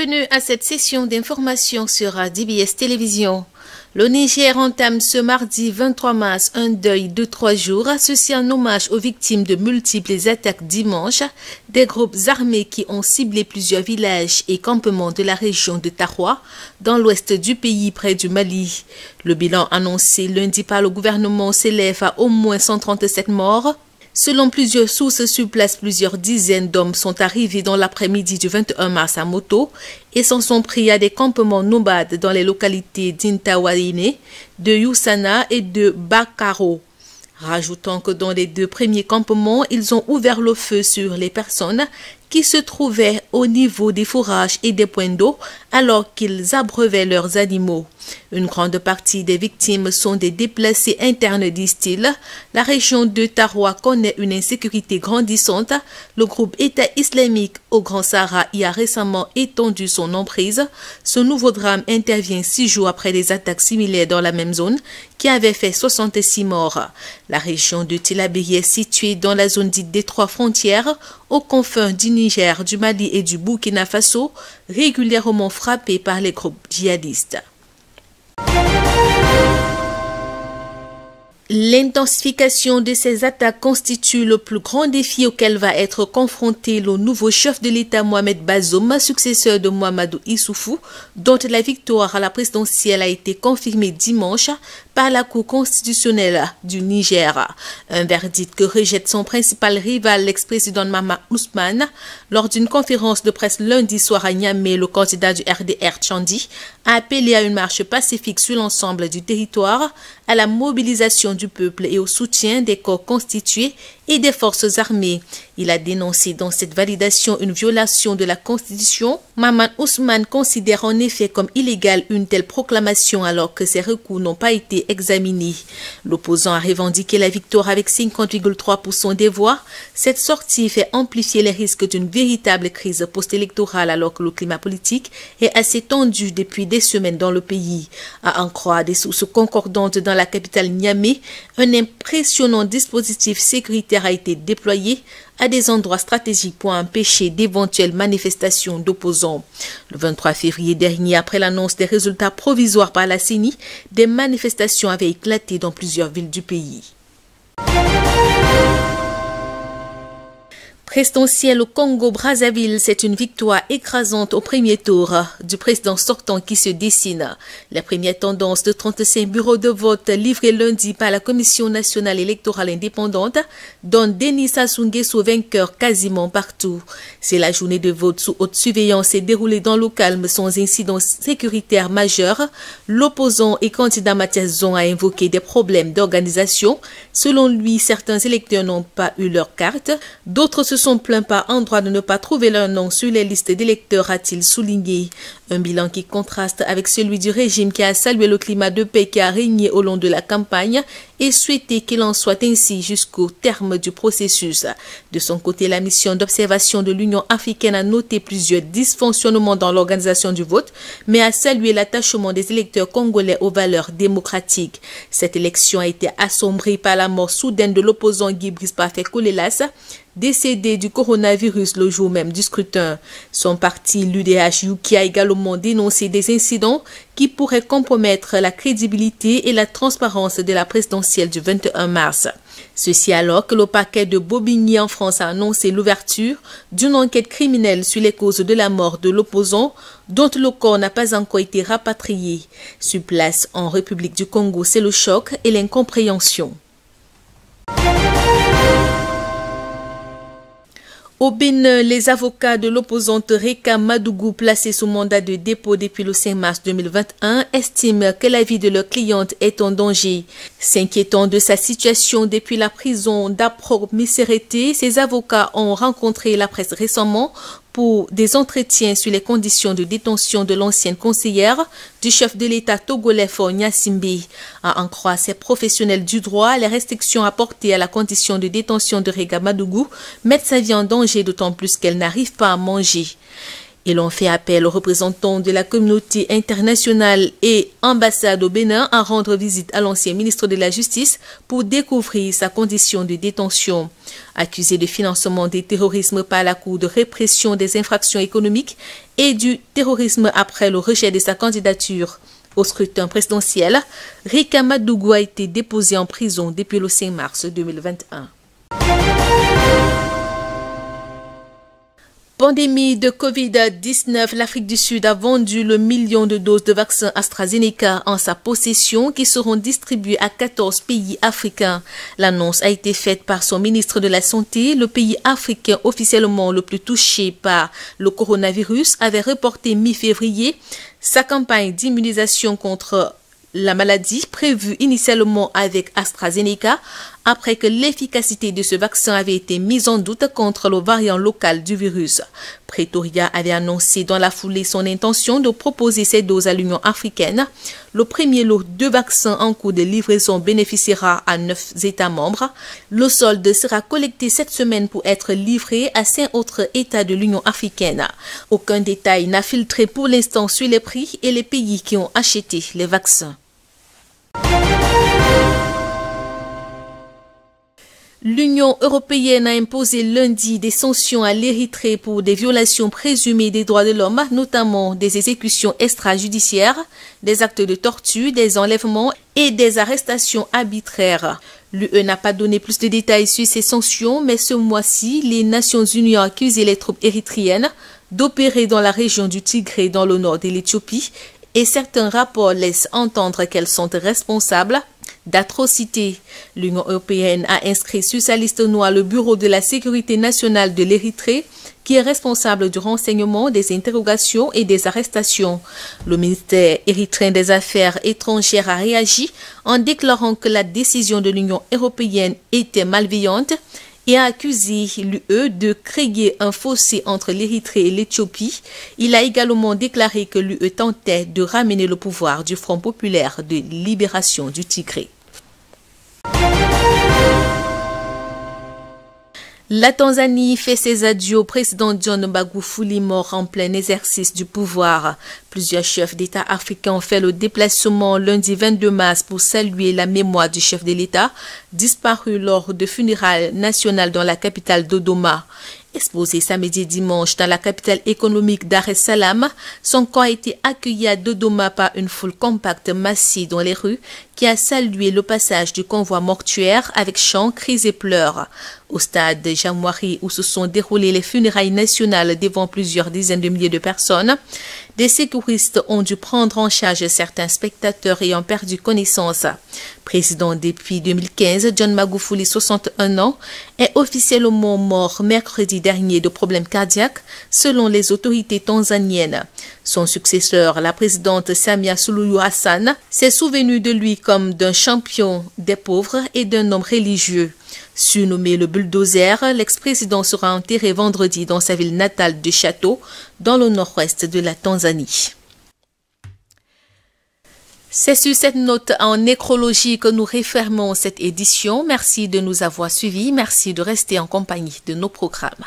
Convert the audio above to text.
Bienvenue à cette session d'information sur DBS Télévision. Le Niger entame ce mardi 23 mars un deuil de 3 jours, ceci en hommage aux victimes de multiples attaques dimanche des groupes armés qui ont ciblé plusieurs villages et campements de la région de Taroua, dans l'ouest du pays près du Mali. Le bilan annoncé lundi par le gouvernement s'élève à au moins 137 morts. Selon plusieurs sources sur place, plusieurs dizaines d'hommes sont arrivés dans l'après-midi du 21 mars à moto et s'en sont pris à des campements nomades dans les localités d'Intawaine, de Youssana et de Bakaro. Rajoutant que dans les deux premiers campements, ils ont ouvert le feu sur les personnes qui se trouvaient au niveau des fourrages et des points d'eau alors qu'ils abreuvaient leurs animaux. Une grande partie des victimes sont des déplacés internes, disent-ils. La région de Taroua connaît une insécurité grandissante. Le groupe État islamique au Grand Sahara y a récemment étendu son emprise. Ce nouveau drame intervient 6 jours après des attaques similaires dans la même zone qui avaient fait 66 morts. La région de Tillabéri est située dans la zone dite des 3 frontières, aux confins du Niger, du Mali et du Burkina Faso, régulièrement frappée par les groupes djihadistes. L'intensification de ces attaques constitue le plus grand défi auquel va être confronté le nouveau chef de l'État Mohamed Bazoum, successeur de Mahamadou Issoufou, dont la victoire à la présidentielle a été confirmée dimanche par la Cour constitutionnelle du Niger. Un verdict que rejette son principal rival, l'ex-président Mahamat Ousmane. Lors d'une conférence de presse lundi soir à Niamey, le candidat du RDR Tchandi a appelé à une marche pacifique sur l'ensemble du territoire, à la mobilisation du peuple et au soutien des corps constitués et des forces armées. Il a dénoncé dans cette validation une violation de la Constitution. Mahamat Ousmane considère en effet comme illégale une telle proclamation alors que ses recours n'ont pas été examinés. L'opposant a revendiqué la victoire avec 50,3% des voix. Cette sortie fait amplifier les risques d'une véritable crise post-électorale alors que le climat politique est assez tendu depuis des semaines dans le pays. À en croire des sources concordantes dans la capitale Niamey, un impressionnant dispositif sécuritaire a été déployé à des endroits stratégiques pour empêcher d'éventuelles manifestations d'opposants. Le 23 février dernier, après l'annonce des résultats provisoires par la CENI, des manifestations avaient éclaté dans plusieurs villes du pays. Présidentielle au Congo-Brazzaville, c'est une victoire écrasante au premier tour du président sortant qui se dessine. Les premières tendances de 35 bureaux de vote livrés lundi par la Commission nationale électorale indépendante donnent Denis Sassou Nguesso vainqueur quasiment partout. C'est la journée de vote sous haute surveillance s'est déroulée dans le calme sans incident sécuritaire majeur. L'opposant et candidat Mathias Zon a invoqué des problèmes d'organisation. Selon lui, certains électeurs n'ont pas eu leur carte, d'autres se sont plaints par endroit de ne pas trouver leur nom sur les listes d'électeurs, a-t-il souligné. Un bilan qui contraste avec celui du régime qui a salué le climat de paix qui a régné au long de la campagne et souhaité qu'il en soit ainsi jusqu'au terme du processus. De son côté, la mission d'observation de l'Union africaine a noté plusieurs dysfonctionnements dans l'organisation du vote, mais a salué l'attachement des électeurs congolais aux valeurs démocratiques. Cette élection a été assombrée par la mort soudaine de l'opposant Guy Brice Parfait Kolelas, décédé du coronavirus le jour même du scrutin. Son parti, l'UDH qui a également dénoncé des incidents qui pourraient compromettre la crédibilité et la transparence de la présidentielle du 21 mars. Ceci alors que le parquet de Bobigny en France a annoncé l'ouverture d'une enquête criminelle sur les causes de la mort de l'opposant dont le corps n'a pas encore été rapatrié. Sur place en République du Congo, c'est le choc et l'incompréhension. Au Bénin, les avocats de l'opposante Reka Madougou, placés sous mandat de dépôt depuis le 5 mars 2021, estiment que la vie de leur cliente est en danger. S'inquiétant de sa situation depuis la prison d'Apro-Missérété, ces avocats ont rencontré la presse récemment pour des entretiens sur les conditions de détention de l'ancienne conseillère du chef de l'État togolais Faure Gnassingbé. À en croire ces professionnels du droit, les restrictions apportées à la condition de détention de Reka Madougou mettent sa vie en danger, d'autant plus qu'elle n'arrive pas à manger. Et l'on fait appel aux représentants de la communauté internationale et ambassade au Bénin à rendre visite à l'ancien ministre de la Justice pour découvrir sa condition de détention. Accusé de financement du terrorisme par la Cour de répression des infractions économiques et du terrorisme après le rejet de sa candidature au scrutin présidentiel, Rika Madougou a été déposé en prison depuis le 5 mars 2021. Pandémie de Covid-19, l'Afrique du Sud a vendu le million de doses de vaccins AstraZeneca en sa possession qui seront distribuées à 14 pays africains. L'annonce a été faite par son ministre de la Santé. Le pays africain officiellement le plus touché par le coronavirus avait reporté mi-février sa campagne d'immunisation contre la maladie prévue initialement avec AstraZeneca après que l'efficacité de ce vaccin avait été mise en doute contre le variant local du virus. Pretoria avait annoncé dans la foulée son intention de proposer ces doses à l'Union africaine. Le premier lot de vaccins en cours de livraison bénéficiera à 9 États membres. Le solde sera collecté cette semaine pour être livré à 5 autres États de l'Union africaine. Aucun détail n'a filtré pour l'instant sur les prix et les pays qui ont acheté les vaccins. L'Union européenne a imposé lundi des sanctions à l'Érythrée pour des violations présumées des droits de l'homme, notamment des exécutions extrajudiciaires, des actes de torture, des enlèvements et des arrestations arbitraires. L'UE n'a pas donné plus de détails sur ces sanctions, mais ce mois-ci, les Nations Unies ont accusé les troupes érythréennes d'opérer dans la région du Tigré dans le nord de l'Éthiopie et certains rapports laissent entendre qu'elles sont responsables d'atrocités. L'Union européenne a inscrit sur sa liste noire le Bureau de la sécurité nationale de l'Érythrée, qui est responsable du renseignement, des interrogations et des arrestations. Le ministère érythréen des Affaires étrangères a réagi en déclarant que la décision de l'Union européenne était malveillante et a accusé l'UE de créer un fossé entre l'Érythrée et l'Éthiopie. Il a également déclaré que l'UE tentait de ramener le pouvoir du Front populaire de libération du Tigré. La Tanzanie fait ses adieux au président John Magufuli, mort en plein exercice du pouvoir. Plusieurs chefs d'État africains ont fait le déplacement lundi 22 mars pour saluer la mémoire du chef de l'État, disparu lors de funérailles nationales dans la capitale Dodoma. Exposé samedi et dimanche dans la capitale économique Dar es Salaam, son corps a été accueilli à Dodoma par une foule compacte massée dans les rues qui a salué le passage du convoi mortuaire avec chants, cris et pleurs. Au stade Jamwari où se sont déroulées les funérailles nationales devant plusieurs dizaines de milliers de personnes, des sécuristes ont dû prendre en charge certains spectateurs ayant perdu connaissance. Président depuis 2015, John Magufuli, 61 ans, est officiellement mort mercredi dernier de problèmes cardiaques, selon les autorités tanzaniennes. Son successeur, la présidente Samia Suluhu Hassan, s'est souvenu de lui comme d'un champion des pauvres et d'un homme religieux. Surnommé le bulldozer, l'ex-président sera enterré vendredi dans sa ville natale de Château, dans le nord-ouest de la Tanzanie. C'est sur cette note en nécrologie que nous refermons cette édition. Merci de nous avoir suivis. Merci de rester en compagnie de nos programmes.